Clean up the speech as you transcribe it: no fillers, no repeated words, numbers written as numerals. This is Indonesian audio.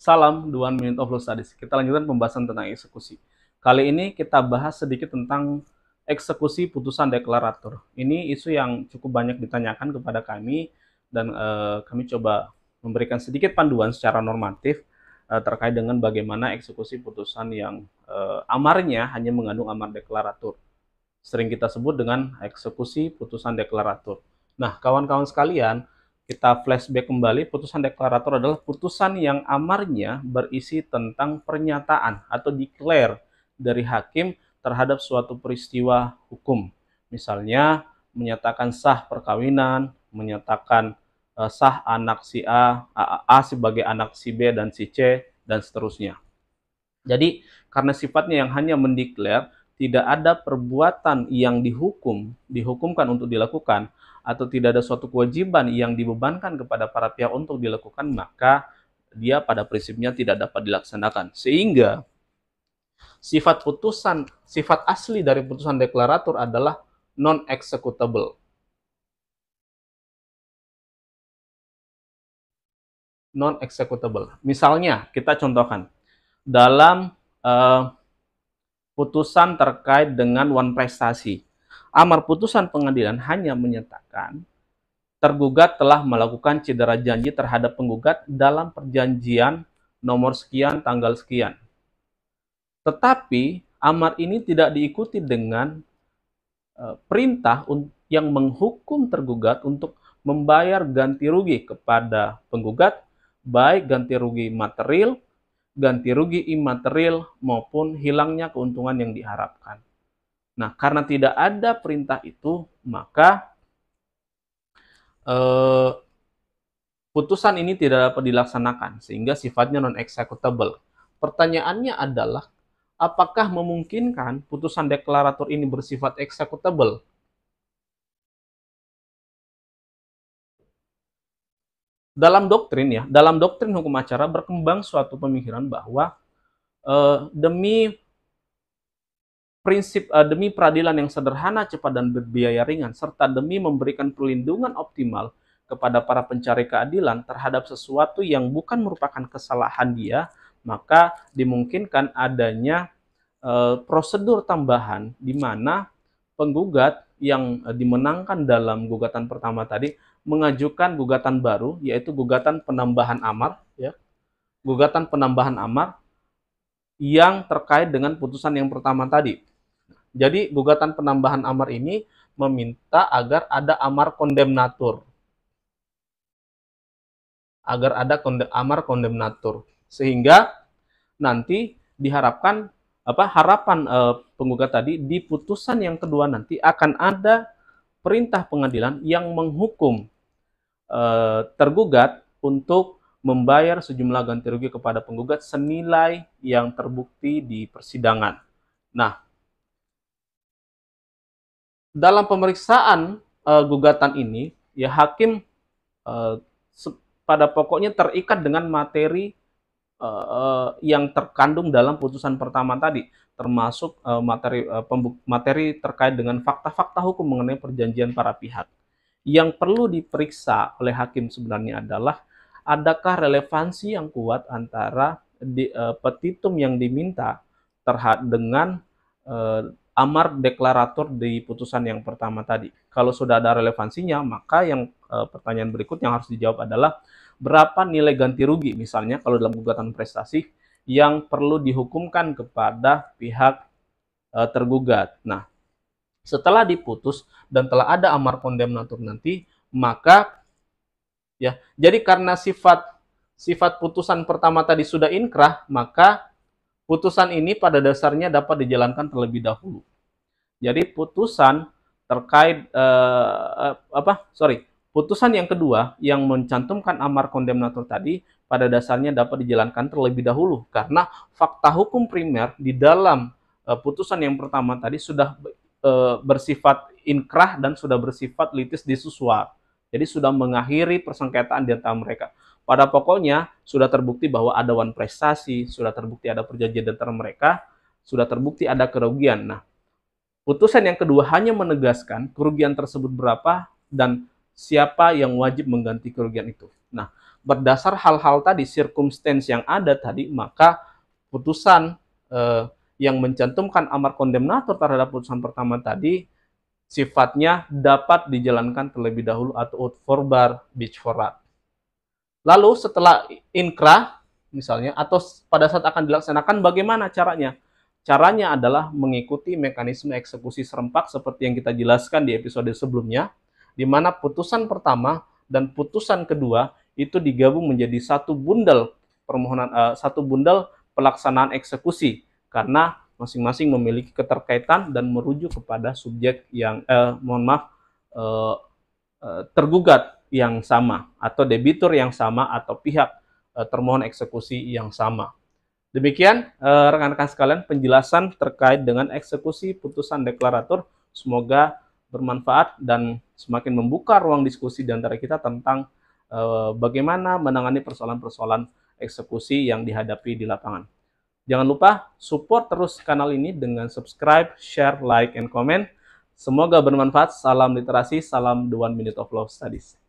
Salam 1 Minute of Law Studies. Kita lanjutkan pembahasan tentang eksekusi. Kali ini kita bahas sedikit tentang eksekusi putusan deklarator. Ini isu yang cukup banyak ditanyakan kepada kami dan kami coba memberikan sedikit panduan secara normatif terkait dengan bagaimana eksekusi putusan yang amarnya hanya mengandung amar deklarator. Sering kita sebut dengan eksekusi putusan deklarator. Nah, kawan-kawan sekalian, kita flashback kembali, putusan deklarator adalah putusan yang amarnya berisi tentang pernyataan atau declare dari hakim terhadap suatu peristiwa hukum. Misalnya, menyatakan sah perkawinan, menyatakan sah anak si A sebagai anak si B dan si C, dan seterusnya. Jadi, karena sifatnya yang hanya mendeklar, tidak ada perbuatan yang dihukumkan untuk dilakukan, atau tidak ada suatu kewajiban yang dibebankan kepada para pihak untuk dilakukan, maka dia pada prinsipnya tidak dapat dilaksanakan. Sehingga sifat asli dari putusan deklarator adalah non-executable. Non-executable. Misalnya, kita contohkan, dalam putusan terkait dengan wan prestasi, amar putusan pengadilan hanya menyatakan tergugat telah melakukan cedera janji terhadap penggugat dalam perjanjian nomor sekian tanggal sekian. Tetapi amar ini tidak diikuti dengan perintah yang menghukum tergugat untuk membayar ganti rugi kepada penggugat, baik ganti rugi material, ganti rugi imaterial, maupun hilangnya keuntungan yang diharapkan. Nah, karena tidak ada perintah itu, maka putusan ini tidak dapat dilaksanakan, sehingga sifatnya non-executable. Pertanyaannya adalah, apakah memungkinkan putusan deklarator ini bersifat executable? Dalam doktrin hukum acara berkembang suatu pemikiran bahwa demi peradilan yang sederhana, cepat, dan berbiaya ringan, serta demi memberikan perlindungan optimal kepada para pencari keadilan terhadap sesuatu yang bukan merupakan kesalahan dia, maka dimungkinkan adanya prosedur tambahan di mana penggugat yang dimenangkan dalam gugatan pertama tadi mengajukan gugatan baru, yaitu gugatan penambahan amar, ya, gugatan penambahan amar yang terkait dengan putusan yang pertama tadi. Jadi gugatan penambahan amar ini meminta agar ada amar kondemnatur. Amar kondemnatur. Sehingga nanti diharapkan harapan penggugat tadi di putusan yang kedua nanti akan ada perintah pengadilan yang menghukum tergugat untuk membayar sejumlah ganti rugi kepada penggugat senilai yang terbukti di persidangan. Nah, dalam pemeriksaan gugatan ini, ya hakim pada pokoknya terikat dengan materi yang terkandung dalam putusan pertama tadi, termasuk materi terkait dengan fakta-fakta hukum mengenai perjanjian para pihak. Yang perlu diperiksa oleh hakim sebenarnya adalah adakah relevansi yang kuat antara petitum yang diminta terhadap dengan amar deklarator di putusan yang pertama tadi. Kalau sudah ada relevansinya, maka yang pertanyaan berikut yang harus dijawab adalah berapa nilai ganti rugi, misalnya kalau dalam gugatan prestasi, yang perlu dihukumkan kepada pihak tergugat. Nah, setelah diputus dan telah ada amar kondemnatur nanti, maka ya, jadi karena sifat putusan pertama tadi sudah inkrah, maka putusan ini pada dasarnya dapat dijalankan terlebih dahulu. Jadi putusan terkait putusan yang kedua yang mencantumkan amar kondemnatur tadi pada dasarnya dapat dijalankan terlebih dahulu karena fakta hukum primer di dalam putusan yang pertama tadi sudah bersifat inkrah dan sudah bersifat litis disusuar. Jadi sudah mengakhiri persengketaan di antara mereka. Pada pokoknya sudah terbukti bahwa ada wan prestasi, sudah terbukti ada perjanjian di antara mereka, sudah terbukti ada kerugian. Nah, putusan yang kedua hanya menegaskan kerugian tersebut berapa dan siapa yang wajib mengganti kerugian itu. Nah, berdasar hal-hal tadi, circumstance yang ada tadi, maka putusan yang mencantumkan amar kondemnator terhadap putusan pertama tadi sifatnya dapat dijalankan terlebih dahulu atau ut forbar bich forat. Lalu setelah inkrah misalnya atau pada saat akan dilaksanakan bagaimana caranya? Caranya adalah mengikuti mekanisme eksekusi serempak seperti yang kita jelaskan di episode sebelumnya, di mana putusan pertama dan putusan kedua itu digabung menjadi satu bundel permohonan satu bundel pelaksanaan eksekusi karena masing-masing memiliki keterkaitan dan merujuk kepada subjek yang tergugat yang sama atau debitur yang sama atau pihak termohon eksekusi yang sama. Demikian rekan-rekan sekalian penjelasan terkait dengan eksekusi putusan deklarator. Semoga bermanfaat dan semakin membuka ruang diskusi di antara kita tentang bagaimana menangani persoalan-persoalan eksekusi yang dihadapi di lapangan. Jangan lupa support terus kanal ini dengan subscribe, share, like, and comment. Semoga bermanfaat. Salam literasi, salam The 1 Minute of Law Studies.